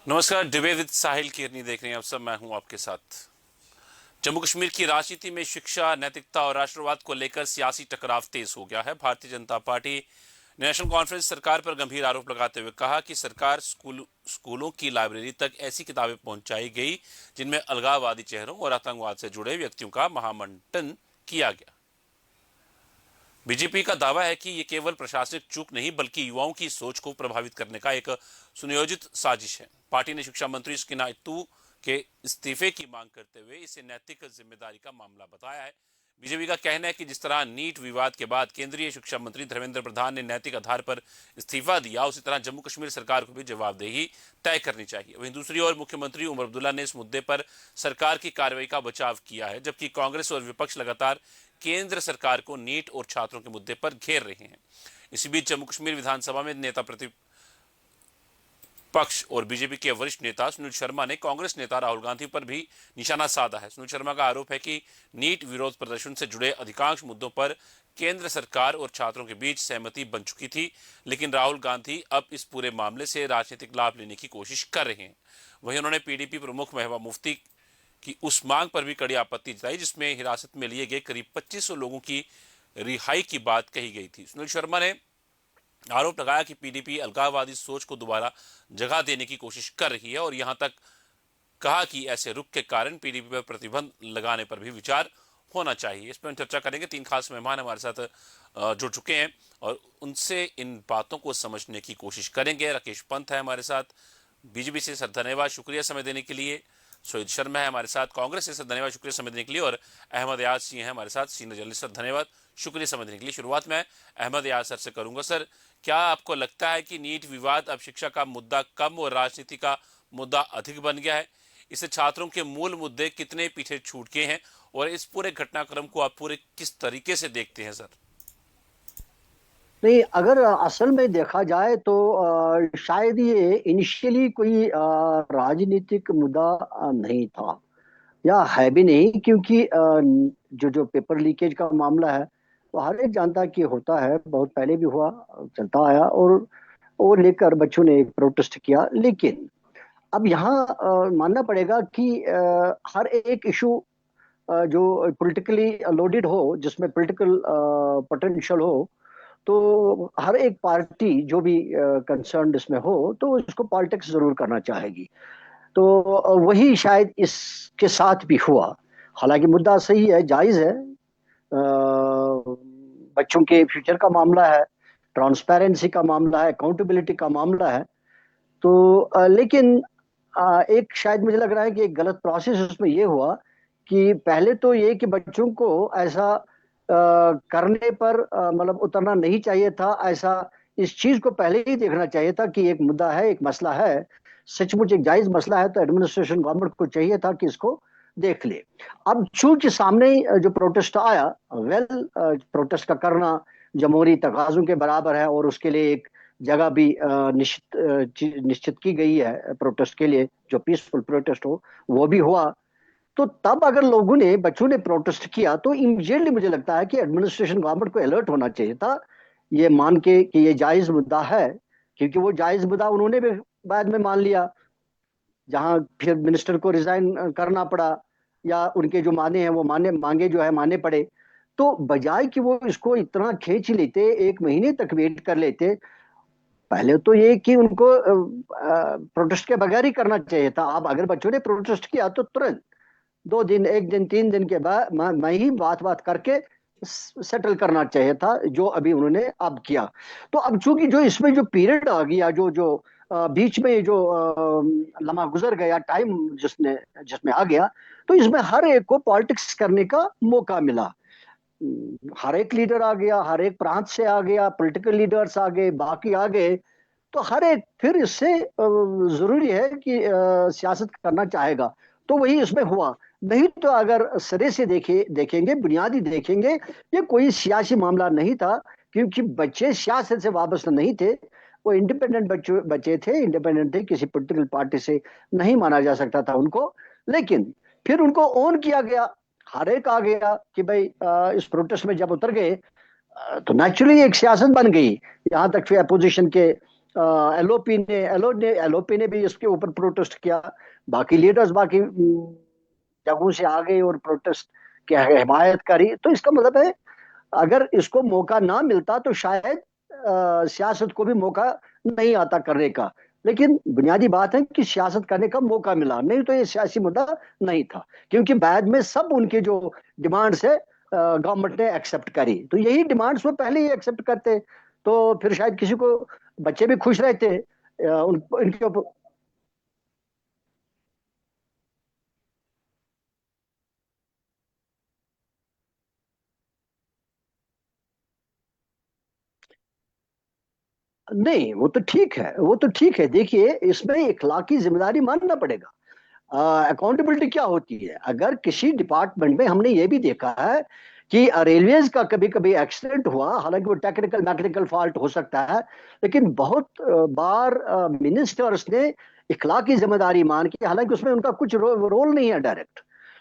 नमस्कार, debate with साहिल किरनी देख रहे हैं आप सब। मैं हूं आपके साथ। जम्मू कश्मीर की राजनीति में शिक्षा, नैतिकता और राष्ट्रवाद को लेकर सियासी टकराव तेज हो गया है। Bharatiya Janata party national conference सरकार पर गंभीर आरोप लगाते हुए कहा कि सरकार स्कूलों की लाइब्रेरी तक ऐसी किताबें पहुंचाई गई जिनमें अलगाववादी चेहरों और आतंकवाद से जुड़े व्यक्तियों का महामंडन किया गया। बीजेपी का दावा है कि ये केवल प्रशासनिक चूक नहीं बल्कि युवाओं की सोच को प्रभावित करने का एक सुनियोजित साजिश है। पार्टी ने शिक्षा मंत्री स्किनाइतू के इस्तीफे की मांग करते हुए इसे नैतिक जिम्मेदारी का मामला बताया है। बीजेपी का कहना है कि जिस तरह नीट विवाद के बाद केंद्रीय शिक्षा मंत्री धर्मेंद्र प्रधान ने नैतिक आधार पर इस्तीफा दिया, उसी तरह जम्मू कश्मीर सरकार को भी जवाबदेही तय करनी चाहिए। वहीं दूसरी ओर मुख्यमंत्री उमर अब्दुल्ला ने इस मुद्दे पर सरकार की कार्रवाई का बचाव किया है, जबकि कांग्रेस और विपक्ष लगातार केंद्र सरकार को नीट और छात्रों के मुद्दे पर घेर रहे हैं। इसी बीच जम्मू कश्मीर विधानसभा में नेता पक्ष और बीजेपी के वरिष्ठ नेता सुनील शर्मा ने कांग्रेस नेता राहुल गांधी पर भी निशाना साधा है। सुनील शर्मा का आरोप है कि नीट विरोध प्रदर्शन से जुड़े अधिकांश मुद्दों पर केंद्र सरकार और छात्रों के बीच सहमति बन चुकी थी, लेकिन राहुल गांधी अब इस पूरे मामले से राजनीतिक लाभ लेने की कोशिश कर रहे हैं। वहीं उन्होंने पीडीपी प्रमुख महबूबा मुफ्ती की उस मांग पर भी कड़ी आपत्ति जताई जिसमें हिरासत में लिए गए करीब 2500 लोगों की रिहाई की बात कही गई थी। सुनील शर्मा ने आरोप लगाया कि पीडीपी अलगाववादी सोच को दोबारा जगह देने की कोशिश कर रही है और यहां तक कहा कि ऐसे रुख के कारण पीडीपी पर प्रतिबंध लगाने पर भी विचार होना चाहिए। इस पर हम चर्चा करेंगे। 3 खास मेहमान हमारे साथ जुड़ चुके हैं और उनसे इन बातों को समझने की कोशिश करेंगे। राकेश पंत है हमारे साथ बीजेपी से, सर धन्यवाद, शुक्रिया समय देने के लिए। सोहित शर्मा है हमारे साथ कांग्रेस से, सर धन्यवाद, शुक्रिया समय देने के लिए। और अहमद याद सिंह है हमारे साथ सीनियर जर्नलिस्ट, सर धन्यवाद, शुक्रिया समय देने के लिए। शुरुआत मैं अहमद याद सर से करूंगा। सर, क्या आपको लगता है कि नीट विवाद अब शिक्षा का मुद्दा कम और राजनीति का मुद्दा अधिक बन गया है? इससे छात्रों के मूल मुद्दे कितने पीछे छूट गए हैं और इस पूरे घटनाक्रम को आप पूरे किस तरीके से देखते हैं सर? नहीं, अगर असल में देखा जाए तो शायद ये इनिशियली कोई राजनीतिक मुद्दा नहीं था, या है भी नहीं, क्योंकि जो जो पेपर लीकेज का मामला है वो हर एक जानता है कि होता है, बहुत पहले भी हुआ, चलता आया, और वो लेकर बच्चों ने एक प्रोटेस्ट किया। लेकिन अब यहाँ मानना पड़ेगा कि हर एक इशू जो पॉलिटिकली लोडेड हो, जिसमें पॉलिटिकल पोटेंशियल हो, तो हर एक पार्टी जो भी कंसर्न इसमें हो तो उसको पॉलिटिक्स जरूर करना चाहेगी। तो वही शायद इसके साथ भी हुआ। हालांकि मुद्दा सही है, जायज है, बच्चों के फ्यूचर का मामला है, ट्रांसपेरेंसी का मामला है, अकाउंटेबिलिटी का मामला है। तो लेकिन एक शायद मुझे लग रहा है कि एक गलत प्रोसेस उसमें ये हुआ कि पहले तो ये कि बच्चों को ऐसा करने पर मतलब उतरना नहीं चाहिए था। ऐसा इस चीज को पहले ही देखना चाहिए था कि एक मुद्दा है, एक मसला है, सचमुच एक जायज मसला है, तो एडमिनिस्ट्रेशन गवर्नमेंट को चाहिए था कि इसको देख ले। अब चूंकि सामने जो प्रोटेस्ट आया, वेल, प्रोटेस्ट का करना जमहूरी तकाजों के बराबर है और उसके लिए एक जगह भी निश्चित की गई है प्रोटेस्ट के लिए, जो पीसफुल प्रोटेस्ट हो वो भी हुआ। तो तब अगर लोगों ने, बच्चों ने प्रोटेस्ट किया तो इमीडिएटली मुझे लगता है कि एडमिनिस्ट्रेशन गवर्नमेंट को अलर्ट होना चाहिए था, ये मान के कि ये जायज मुद्दा है, क्योंकि वो जायज मुद्दा उन्होंने भी बाद में मान लिया, जहां फिर मिनिस्टर को रिजाइन करना पड़ा, या उनके जो माने हैं वो माने मांगे जो है माने पड़े। तो बजाय कि वो इसको इतना खींच लेते, 1 महीने तक वेट कर लेते, पहले तो ये कि उनको प्रोटेस्ट के बगैर ही करना चाहिए था। अब अगर बच्चों ने प्रोटेस्ट किया तो तुरंत 2 दिन, 1 दिन, 3 दिन के बाद मैं ही बात बात करके सेटल करना चाहिए था, जो अभी उन्होंने अब किया। तो अब चूंकि जो इसमें जो पीरियड आ गया, जो जो बीच में जो लम्हा गुजर गया, टाइम जिसने जिसमें आ गया, तो इसमें हर एक को पॉलिटिक्स करने का मौका मिला। हर एक लीडर आ गया, हर एक प्रांत से आ गया, पॉलिटिकल लीडर्स आ गए, बाकी आ गए। तो हर एक फिर इससे जरूरी है कि सियासत करना चाहेगा, तो वही इसमें हुआ। नहीं तो अगर सिरे से देखेंगे, बुनियादी देखेंगे, ये कोई सियासी मामला नहीं था, क्योंकि बच्चे सियासत से वाबस्ता नहीं थे, वो इंडिपेंडेंट बच्चे थे, इंडिपेंडेंट थे, किसी पोलिटिकल पार्टी से नहीं माना जा सकता था उनको। लेकिन फिर उनको ऑन किया गया, हर एक आ गया कि भाई इस प्रोटेस्ट में जब उतर गए तो नेचुरली एक सियासत बन गई। यहाँ तक फिर अपोजिशन के एलओपी ने भी इसके ऊपर प्रोटेस्ट किया। बाकी लीडर्स बाकी जगहों से आ गए और प्रोटेस्ट की हिमायत करी। तो इसका मतलब है अगर इसको मौका ना मिलता तो शायद सियासत को भी मौका नहीं आता करने का। लेकिन बुनियादी बात है कि सियासत करने का मौका मिला, नहीं तो ये सियासी मुद्दा नहीं था, क्योंकि बाद में सब उनकी जो डिमांड्स है गवर्नमेंट ने एक्सेप्ट करी। तो यही डिमांड्स वो पहले ही एक्सेप्ट करते तो फिर शायद किसी को बच्चे भी खुश रहते इनके ऊपर। नहीं, वो तो ठीक है, वो तो ठीक है। देखिए, इसमें इखलाकी जिम्मेदारी मानना पड़ेगा। अकाउंटेबिलिटी क्या होती है? अगर किसी डिपार्टमेंट में हमने ये भी देखा है कि रेलवेज का कभी कभी एक्सीडेंट हुआ, हालांकि वो टेक्निकल मैकेनिकल फॉल्ट हो सकता है, लेकिन बहुत बार मिनिस्टर्स ने इखलाकी जिम्मेदारी मान के, हालांकि उसमें उनका कुछ रोल नहीं है डायरेक्ट,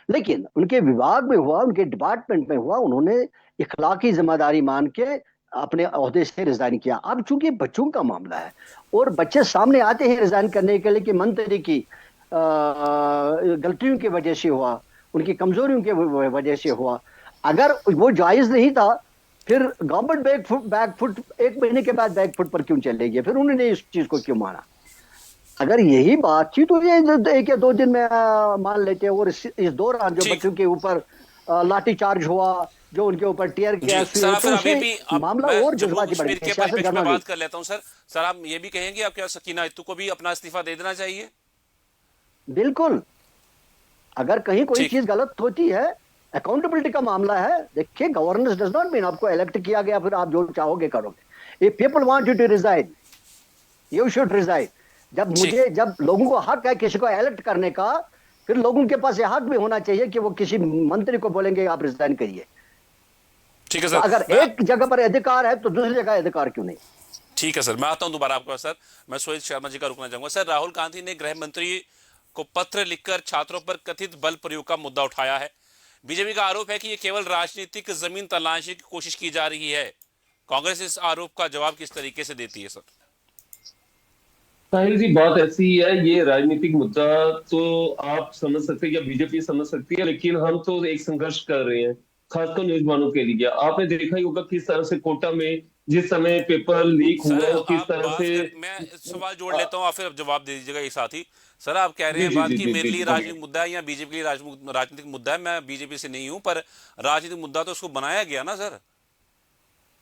लेकिन उनके विभाग में हुआ, उनके डिपार्टमेंट में हुआ, उन्होंने इखलाकी जिम्मेदारी मान के अपने ओहदे से रिजाइन किया। अब चूंकि बच्चों का मामला है और बच्चे सामने आते हैं रिजाइन करने के लिए कि मंत्री की गलतियों की वजह से हुआ, उनकी कमजोरियों की वजह से हुआ, अगर वो जायज नहीं था, फिर गवर्नमेंट बैकफुट 1 महीने के बाद बैकफुट पर क्यों चलेगी? फिर उन्होंने इस चीज को क्यों माना? अगर यही बात थी तो ये 1 या 2 दिन में मान लेते हैं। और इस दौरान जो ठीक। बच्चों के ऊपर लाठीचार्ज हुआ, जो उनके ऊपर टीयर जी गैस सर, हुए, आप तो फिर अभी उससे भी अब मामला मैं और जम्मू जज्बाती बढ़ कश्मीर गया, के सियासत परिप्रेक्ष्य गर्मा में गई। बात कर लेता हूं सर। सर आप ये भी कहेंगे आप क्या सकीना इत्तू को भी अपना इस्तीफा दे देना चाहिए? बिल्कुल। अगर कहीं कोई ठीक। चीज गलत होती है, अकाउंटेबिलिटी का मामला है। देखिए, गवर्नेंस डज नॉट मीन आपको इलेक्ट किया गया फिर आप जो चाहोगे करोगे। If people want you to resign, you should resign. ठीक। जब लोगों को हक है किसी को इलेक्ट करने का, फिर लोगों के पास यह हक भी होना चाहिए कि वो किसी मंत्री को बोलेंगे आप रिजाइन करिए। ठीक है तो सर। अगर मैं एक जगह पर अधिकार है तो दूसरी जगह अधिकार क्यों नहीं? ठीक है सर, मैं आता हूं दोबारा आपके पास। सर मैं सोहित शर्मा जी का रुकना चाहूंगा। सर राहुल गांधी ने गृह मंत्री को पत्र लिखकर छात्रों पर कथित बल प्रयोग का मुद्दा उठाया है। बीजेपी का आरोप है कि ये केवल राजनीतिक जमीन तलाशने की कोशिश की जा रही है। कांग्रेस इस आरोप का जवाब किस तरीके से देती है सर? साहिल जी, बात ऐसी है, ये राजनीतिक मुद्दा तो आप समझ सकते हैं या बीजेपी समझ सकती है, लेकिन हम तो एक संघर्ष कर रहे हैं खासकर नौजवानों के लिए। आपने देखा ही होगा किस तरह से कोटा में जिस समय पेपर लीक सर हुआ, किस आप तरह बात से कर, मैं सवाल जोड़ लेता हूं, आप फिर जवाब दे दीजिएगा एक साथ ही। सर आप कह रहे जी हैं जी बात जी कि जी मेरे जी लिए जी, बोलिए। राजनीतिक मुद्दा है या बीजेपी के लिए राजनीतिक मुद्दा है, मैं बीजेपी से नहीं हूं, पर राजनीतिक मुद्दा तो उसको बनाया गया ना सर।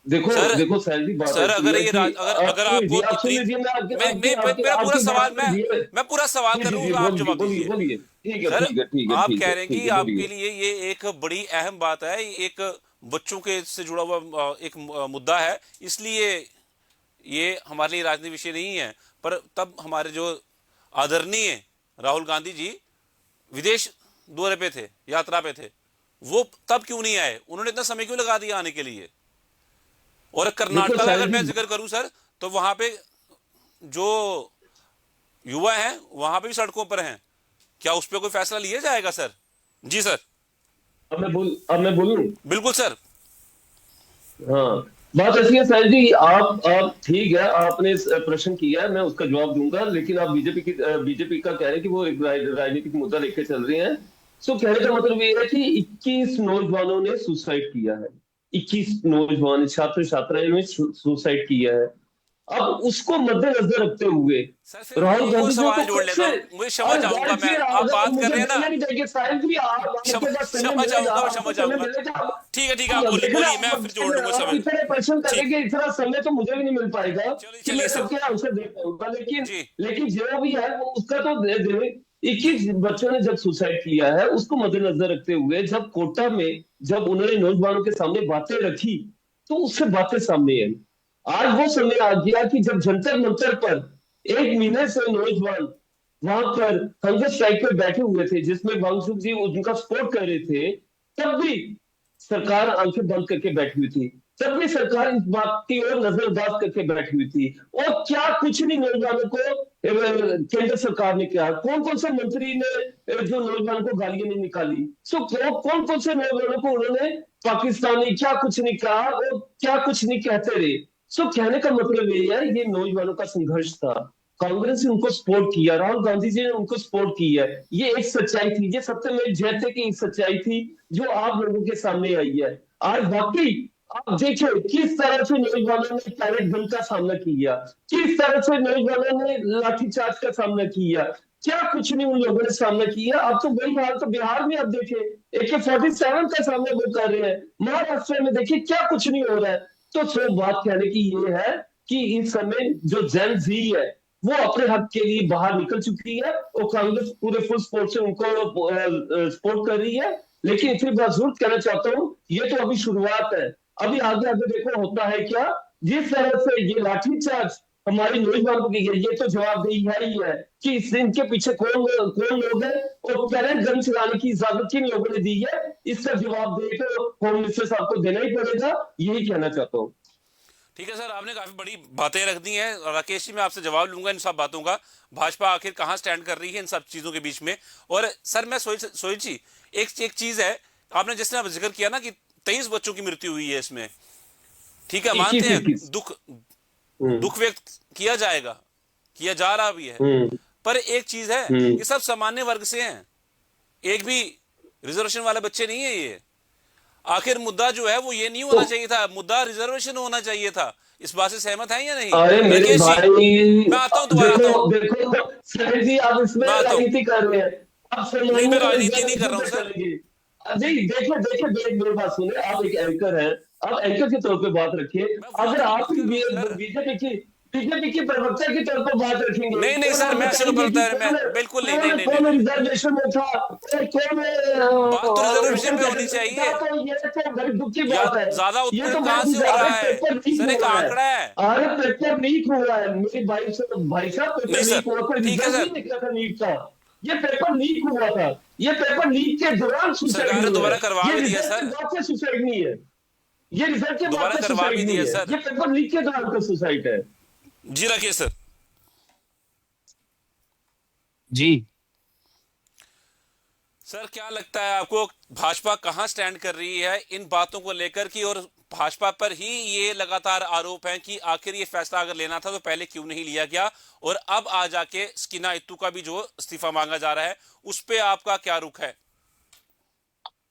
देखो सर देखो साहिल जी, बात सर ऐसी अगर है ये कि अगर अगर सुन आपको लीजिए, आप सुन इतनी लीजिए, मैं आपके मैं आपके मैं आपके मेरा पूरा आपकी सवाल बात को धीरे। मैं पूरा सवाल जी कर जी रहा जी, हूँ, आप बोलिए जवाब बोलिए दीजिए। बोलिए। ठीक है सर ठीक है ठीक है आप ठीक कह है रहे हैं ठीक कि है, आपके बोलिए। लिए ये एक बड़ी अहम बात है, एक बच्चों के से जुड़ा हुआ एक मुद्दा है, इसलिए ये हमारे लिए राजनीतिक विषय नहीं है। पर तब हमारे जो आदरणीय राहुल गांधी जी विदेश दौरे पे थे, यात्रा पे थे, वो तब क्यों नहीं आए? उन्होंने इतना समय क्यों लगा दिया आने के लिए? और देखो कर्नाटका का अगर साहिल मैं जी, जिक्र करूं सर, तो वहां पे जो युवा हैं वहां पे भी सड़कों पर हैं। क्या उस पर कोई फैसला लिया जाएगा सर? जी सर। अब मैं बोलूं। बिल्कुल सर। हाँ, बात ऐसी है साहिल जी, आप ठीक है, आपने प्रश्न किया है, मैं उसका जवाब दूंगा, लेकिन आप बीजेपी का कह रहे हैं कि वो एक राजनीतिक मुद्दा लेके चल रहे हैं। सो कहने का मतलब ये है कि 21 नौजवानों ने सुसाइड किया है। 21 नौजवान छात्र छात्राओं ने सुसाइड किया है। अब उसको मद्देनजर रखते हुए सर फिर मैं राहुल एक और गांधी जी सवाल को जोड़ खुद लेता से, हूं, मुझे क्षमा और चाहूंगा जाहिर सी मैं, आप अगर बात कर मुझे रहे हैं ना। बोलना नहीं चाहिए साहिल जी, आपके क्षमा पास समय क्षमा मिलेगा, चाहूंगा, मैं आपको क्षमा समय चाहूंगा। मिलेगा। ठीक है, आप बोलिए देखना, बोलिए, मैं फिर जोड़ लूंगा आप समय। इतने प्रश्न ठीक। करेंगे, इतना समय तो मुझे भी नहीं मिल पाएगा चलिए कि मैं चलिए सर। सबके आंसर दे पाऊंगा, लेकिन जी। लेकिन जो भी है वो उसका तो दे दे। 21 बच्चों ने जब सुसाइड किया है, उसको मद्देनजर रखते हुए जब कोटा में जब उन्होंने नौजवानों के सामने बातें रखी, तो उससे बातें सामने आई। आज वो समय आ गया कि जब जंतर मंतर पर 1 महीने से नौजवान वहां पर हंगर स्ट्राइक पे बैठे हुए थे, जिसमें वांगचुक जी उनका सपोर्ट कर रहे थे, तब भी सरकार आंखें बंद करके बैठी हुई थी। तब भी सरकार इस बात की ओर नजरअंदाज करके बैठी हुई थी। और क्या कुछ नहीं नौजवानों को केंद्र सरकार ने किया? कौन कौन से मंत्री ने जो नौजवानों को गालियां नहीं निकाली? सो कौन कौन से नौजवानों को उन्होंने पाकिस्तानी क्या कुछ नहीं कहा और क्या कुछ नहीं कहते रहे? सो कहने का मतलब ये है, ये नौजवानों का संघर्ष था, कांग्रेस ने उनको सपोर्ट किया, राहुल गांधी जी ने उनको सपोर्ट किया, ये एक सच्चाई थी, ये सत्यमेव जयते की एक सच्चाई थी जो आप लोगों के सामने आई है। आज वाकई आप देखिए किस तरह से नौजवानों ने पैलेट गन का सामना किया, किस तरह से नौजवानों ने लाठीचार्ज का सामना किया, क्या कुछ नहीं उन लोगों ने सामना किया। अब तो वही हाल तो बिहार में आप देखिए AK-47 का सामना वो कर रहे हैं, महाराष्ट्र में देखिए क्या कुछ नहीं हो रहा है। तो सिर्फ बात कहने की ये है कि इस समय जो जेन जी है वो अपने हक के लिए बाहर निकल चुकी है और कांग्रेस पूरे फुल सपोर्ट से उनको सपोर्ट कर रही है। लेकिन इतनी बात जरूर कहना चाहता हूँ, ये तो अभी शुरुआत है, अभी आगे आगे देखो होता है क्या। जिस तरह से ये लाठीचार्ज हमारी नौजवानों की है, ये तो जवाबदेही है ही है कि इनके पीछे कौन कौन लोग हैं और पैलेट गन चलाने की इजाजत किन लोगों ने दी है, इसका जवाब देकर होम मिनिस्टर साहब को देना ही पड़ेगा, यही कहना चाहता हूँ। ठीक है सर, आपने काफी बड़ी बातें रख दी हैं और राकेश जी मैं आपसे जवाब लूंगा इन सब बातों का, भाजपा आखिर कहां स्टैंड कर रही है इन सब चीजों के बीच में। और सर मैं सोई जी एक चीज है, आपने जिसने आप जिक्र किया ना कि 23 बच्चों की मृत्यु हुई है इसमें, ठीक है मानते हैं, दुख व्यक्त किया जाएगा, किया जा रहा भी है, पर एक चीज है ये सब सामान्य वर्ग से हैं, एक भी रिजर्वेशन वाले बच्चे नहीं है ये। आखिर मुद्दा जो है वो ये नहीं होना चाहिए था, मुद्दा रिजर्वेशन होना चाहिए था। इस बात से सहमत हैं या नहीं? अरे मेरे भाई मैं आता हूं दोबारा, देखो सर जी आप इसमें राजनीति कर रहे हैं, आप नहीं मैं राजनीति नहीं कर रहा हूँ सर। नहीं देखिए मेरी बात सुने, आप एक एंकर हैं, आप एंकर के तौर पे बात रखिए। अगर आप बीजेपी की प्रवक्ता के तौर पर बात रखेंगे, नहीं सर मैं ऐसे मैं बिल्कुल नहीं रिजर्वेशन में था, बात तो रिजर्वेशन पे होनी चाहिए, तो ये तो बड़ी दुख की बात है। ज्यादा उत्पीड़न कहां से हो रहा है सर, एक आंकड़ा है। अरे पेपर लीक हुआ है मेरे भाई साहब, पेपर लीक हुआ, कोई ठीक है सर, निकला था नीट का, ये पेपर लीक हुआ था, ये पेपर लीक के दौरान सरकार ने दोबारा करवा भी दिया सर, सुसाइड नहीं है, ये रिजल्ट के दोबारा करवा भी दिया सर, ये पेपर लीक के दौरान का सुसाइड है। जी राकेश सर। जी सर क्या लगता है आपको भाजपा कहां स्टैंड कर रही है इन बातों को लेकर की, और भाजपा पर ही ये लगातार आरोप है कि आखिर ये फैसला अगर लेना था तो पहले क्यों नहीं लिया गया, और अब आ जाके स्किना इत्तू का भी जो इस्तीफा मांगा जा रहा है उस पे आपका क्या रुख है?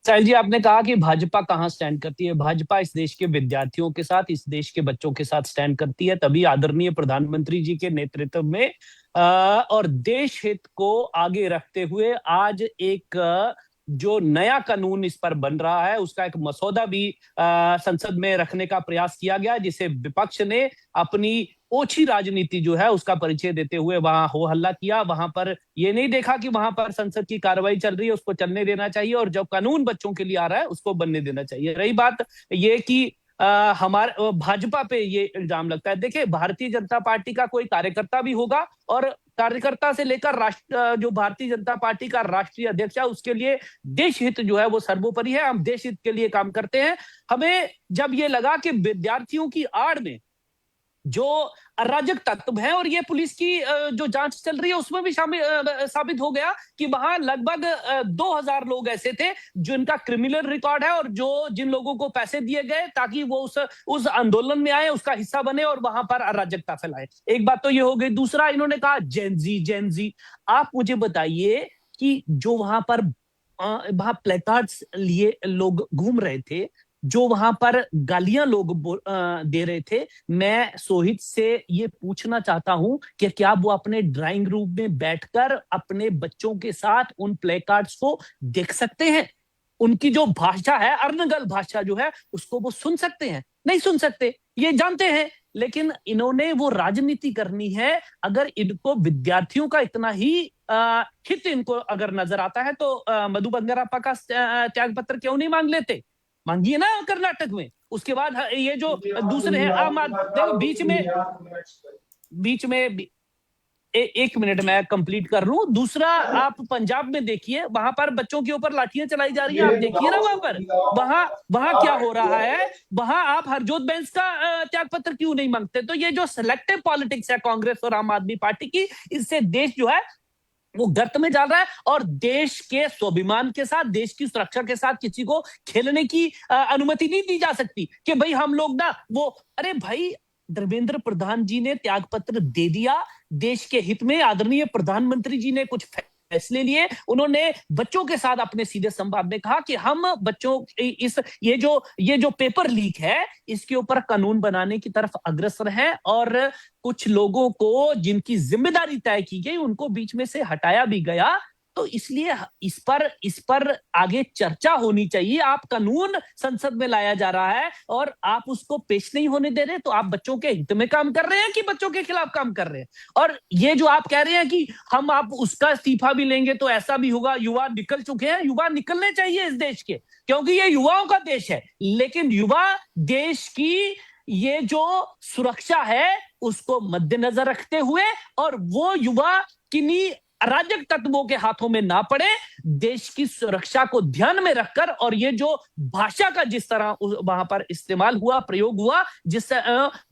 साहिल जी, आपने कहा कि भाजपा कहां स्टैंड करती है। भाजपा इस देश के विद्यार्थियों के साथ, इस देश के बच्चों के साथ स्टैंड करती है, तभी आदरणीय प्रधानमंत्री जी के नेतृत्व में और देश हित को आगे रखते हुए आज एक जो नया कानून इस पर बन रहा है उसका एक मसौदा भी संसद में रखने का प्रयास किया गया, जिसे विपक्ष ने अपनी ओछी राजनीति जो है उसका परिचय देते हुए वहां हो हल्ला किया। वहां पर ये नहीं देखा कि वहां पर संसद की कार्रवाई चल रही है, उसको चलने देना चाहिए, और जब कानून बच्चों के लिए आ रहा है उसको बनने देना चाहिए। रही बात ये कि हमारे भाजपा पे ये इल्जाम लगता है, देखिए भारतीय जनता पार्टी का कोई कार्यकर्ता भी होगा और कार्यकर्ता से लेकर राष्ट्र जो भारतीय जनता पार्टी का राष्ट्रीय अध्यक्ष है उसके लिए देश हित जो है वो सर्वोपरि है। हम देश हित के लिए काम करते हैं। हमें जब ये लगा कि विद्यार्थियों की आड़ में जो अराजक तत्व है, और ये पुलिस की जो जांच चल रही है उसमें भी साबित हो गया कि वहां लगभग 2000 लोग ऐसे थे जिनका क्रिमिनल रिकॉर्ड है, और जिन लोगों को पैसे दिए गए ताकि वो उस आंदोलन में आए, उसका हिस्सा बने और वहां पर अराजकता फैलाए। एक बात तो ये हो गई। दूसरा, इन्होंने कहा जेन जी। आप मुझे बताइए कि जो वहां प्लेकार्ड्स लिए लोग घूम रहे थे, जो वहां पर गालियां लोग दे रहे थे, मैं सोहित से ये पूछना चाहता हूं कि क्या वो अपने ड्राइंग रूम में बैठकर अपने बच्चों के साथ उन प्ले कार्ड्स को देख सकते हैं? उनकी जो भाषा है, अर्नगल भाषा जो है, उसको वो सुन सकते हैं? नहीं सुन सकते, ये जानते हैं। लेकिन इन्होंने वो राजनीति करनी है। अगर इनको विद्यार्थियों का इतना ही हित इनको अगर नजर आता है तो मधु बंगारप्पा का त्याग पत्र क्यों नहीं मांग लेते? मांगिए ना कर्नाटक में। उसके बाद ये जो दूसरे हैं आम आदमी, बीच में एक मिनट मैं कंप्लीट कर लूं। दूसरा, आप पंजाब में देखिए, वहां पर बच्चों के ऊपर लाठियां चलाई जा रही है, आप देखिए ना वहां क्या हो रहा है। वहां आप हरजोत बैंस का त्याग पत्र क्यों नहीं मांगते? तो ये जो सिलेक्टिव पॉलिटिक्स है कांग्रेस और आम आदमी पार्टी की, इससे देश जो है वो गर्त में जा रहा है, और देश के स्वाभिमान के साथ, देश की सुरक्षा के साथ किसी को खेलने की अनुमति नहीं दी जा सकती कि भाई हम लोग ना वो, अरे भाई धर्मेंद्र प्रधान जी ने त्याग पत्र दे दिया, देश के हित में आदरणीय प्रधानमंत्री जी ने कुछ फैसले लिए, उन्होंने बच्चों के साथ अपने सीधे संवाद में कहा कि हम बच्चों इस ये जो पेपर लीक है इसके ऊपर कानून बनाने की तरफ अग्रसर हैं, और कुछ लोगों को जिनकी जिम्मेदारी तय की गई उनको बीच में से हटाया भी गया। तो इसलिए इस पर आगे चर्चा होनी चाहिए। आप कानून संसद में लाया जा रहा है और आप उसको पेश नहीं होने दे रहे, तो आप बच्चों के हित में काम कर रहे हैं कि बच्चों के खिलाफ काम कर रहे हैं? और ये जो आप कह रहे हैं कि हम आप उसका इस्तीफा भी लेंगे तो ऐसा भी होगा, युवा निकल चुके हैं, युवा निकलने चाहिए इस देश के, क्योंकि ये युवाओं का देश है। लेकिन युवा देश की ये जो सुरक्षा है उसको मद्देनजर रखते हुए, और वो युवा किन्हीं अराजक तत्वों के हाथों में ना पड़े, देश की सुरक्षा को ध्यान में रखकर, और ये जो भाषा का जिस तरह वहां पर इस्तेमाल हुआ, प्रयोग हुआ, जिससे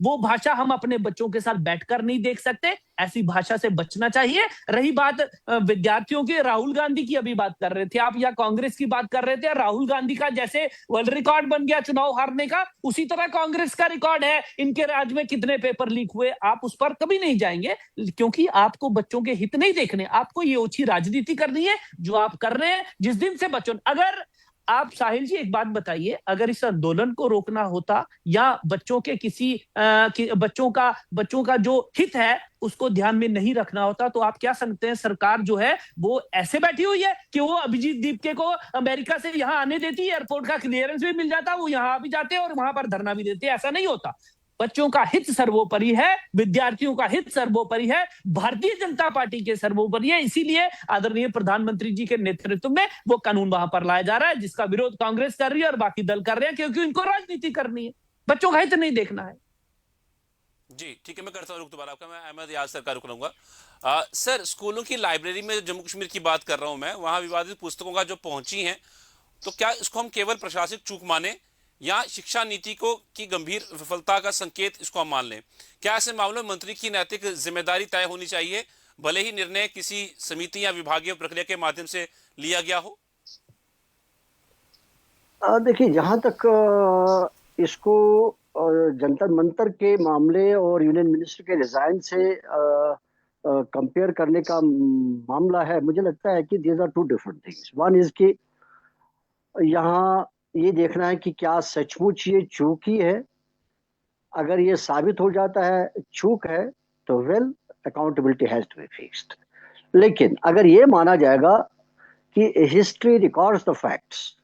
वो भाषा हम अपने बच्चों के साथ बैठकर नहीं देख सकते, ऐसी भाषा से बचना चाहिए। रही बात विद्यार्थियों की, राहुल गांधी की अभी बात कर रहे थे आप, या कांग्रेस की बात कर रहे थे, राहुल गांधी का जैसे वर्ल्ड रिकॉर्ड बन गया चुनाव हारने का, उसी तरह कांग्रेस का रिकॉर्ड है इनके राज्य में कितने पेपर लीक हुए, आप उस पर कभी नहीं जाएंगे, क्योंकि आपको बच्चों के हित नहीं देखने, आपको ये ओछी राजनीति करनी है जो आप कर रहे हैं। जिस दिन से बच्चों, अगर आप साहिल जी एक बात बताइए, अगर इस आंदोलन को रोकना होता या बच्चों के बच्चों का जो हित है उसको ध्यान में नहीं रखना होता, तो आप क्या समझते हैं सरकार जो है वो ऐसे बैठी हुई है कि वो अभिजीत दीपके को अमेरिका से यहां आने देती, एयरपोर्ट का क्लियरेंस भी मिल जाता, वो यहां भी जाते और वहां पर धरना भी देते? ऐसा नहीं होता। बच्चों का हित सर्वोपरि है, विद्यार्थियों का हित सर्वोपरि है, भारतीय जनता पार्टी के सर्वोपरि है। इसीलिए आदरणीय प्रधानमंत्री जी के नेतृत्व में वो कानून वहां पर लाया जा रहा है, जिसका विरोध कांग्रेस कर रही है और बाकी दल कर रहे हैं, क्योंकि उनको राजनीति करनी है, बच्चों का हित नहीं देखना है। जी ठीक है, मैं करता हूँ रुख दोबारा आपका। मैं अहमद याद सरकार रुक लूंगा। सर, स्कूलों की लाइब्रेरी में जम्मू कश्मीर की बात कर रहा हूं मैं, वहां विवादित पुस्तकों का जो पहुंची हैं, तो क्या इसको हम केवल प्रशासनिक चूक माने या शिक्षा नीति को की गंभीर विफलता का संकेत इसको हम मान लें? क्या ऐसे मामलों में मंत्री की नैतिक जिम्मेदारी तय होनी चाहिए, भले ही निर्णय किसी समिति या विभागीय प्रक्रिया के माध्यम से लिया गया हो? देखिए, जहां तक इसको जंतर मंतर के मामले और यूनियन मिनिस्टर के रिजाइन से कंपेयर करने का मामला है, मुझे लगता है कि these are two different things. One is कि यहाँ ये देखना है कि क्या सचमुच ये चूक ही है। अगर ये साबित हो जाता है चूक है तो well, accountability has to be fixed. लेकिन अगर ये माना जाएगा कि हिस्ट्री रिकॉर्ड्स द फैक्ट्स,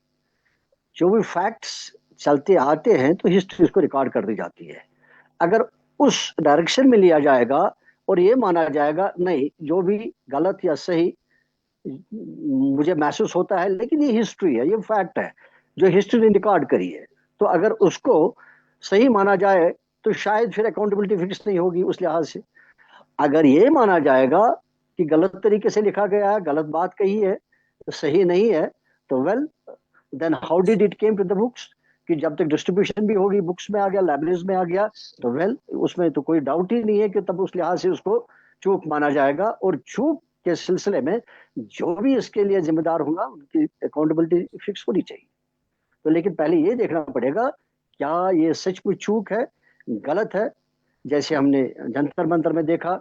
जो भी फैक्ट्स चलते आते हैं तो हिस्ट्री उसको रिकॉर्ड कर दी जाती है। अगर उस डायरेक्शन में लिया जाएगा और ये माना जाएगा नहीं, जो भी गलत या सही मुझे महसूस होता है, लेकिन ये हिस्ट्री है, ये फैक्ट है जो हिस्ट्री ने रिकॉर्ड करी है, तो अगर उसको सही माना जाए तो शायद फिर अकाउंटेबिलिटी फिक्स नहीं होगी उस लिहाज से। अगर ये माना जाएगा कि गलत तरीके से लिखा गया है, गलत बात कही है, तो सही नहीं है, तो well then how did it came to the books, कि जब तक डिस्ट्रीब्यूशन भी होगी, बुक्स में आ गया, लाइब्रेरीज में आ गया, तो वेल उसमें तो कोई डाउट ही नहीं है कि तब उस लिहाज से उसको चूक माना जाएगा। और चूक के सिलसिले में जो भी इसके लिए जिम्मेदार होगा उनकी अकाउंटेबिलिटी फिक्स होनी चाहिए। तो लेकिन पहले ये देखना पड़ेगा क्या ये सचमुच चूक है, गलत है। जैसे हमने जंतर मंतर में देखा,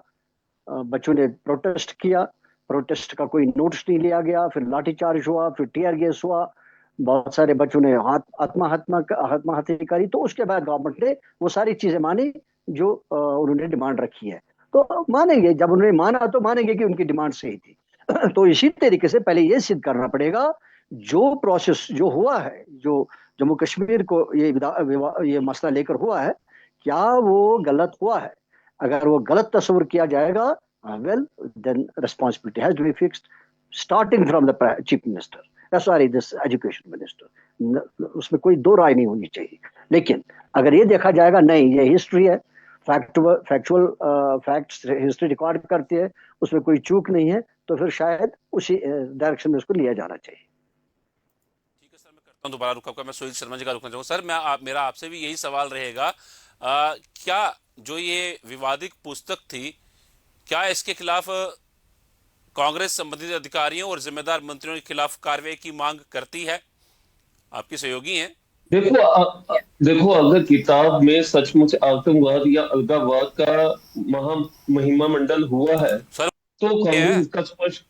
बच्चों ने प्रोटेस्ट किया, प्रोटेस्ट का कोई नोटिस नहीं लिया गया, फिर लाठीचार्ज हुआ, फिर टीयर गैस हुआ, बहुत सारे बच्चों ने आत्महत्या करी, तो उसके बाद गवर्नमेंट ने वो सारी चीजें मानी जो उन्होंने डिमांड रखी है। तो मानेंगे, जब उन्होंने माना तो मानेंगे कि उनकी डिमांड सही थी। तो इसी तरीके से पहले ये सिद्ध करना पड़ेगा जो प्रोसेस जो हुआ है, जो जम्मू कश्मीर को ये मसला लेकर हुआ है, क्या वो गलत हुआ है। अगर वो गलत तस्वर किया जाएगा, well then responsibility has to be fixed starting from the chief minister, sorry this education minister. उसमें कोई दो राय नहीं होनी चाहिए। लेकिन अगर ये देखा जाएगा नहीं, ये हिस्ट्री है, फैक्चुअल फैक्ट्स हिस्ट्री रिकॉर्ड करती है, उसमें कोई चूक नहीं है, तो फिर शायद उसी डायरेक्शन में उसको लिया जाना चाहिए। ठीक है सर, मैं करता हूं दोबारा रुक आपका। मैं सुनील शर्मा जी का रुकना चाहूंगा। सर, मेरा आपसे भी यही सवाल रहेगा, क्या जो ये विवादित पुस्तक थी, क्या इसके खिलाफ कांग्रेस संबंधित अधिकारियों और जिम्मेदार मंत्रियों के खिलाफ कार्रवाई की मांग करती है? आपके सहयोगी हैं देखो अगर किताब में सचमुच आतंकवाद या अलगाववाद का महा महिमा मंडल हुआ है सर तो क्या कांग्रेस है इसका स्पष्ट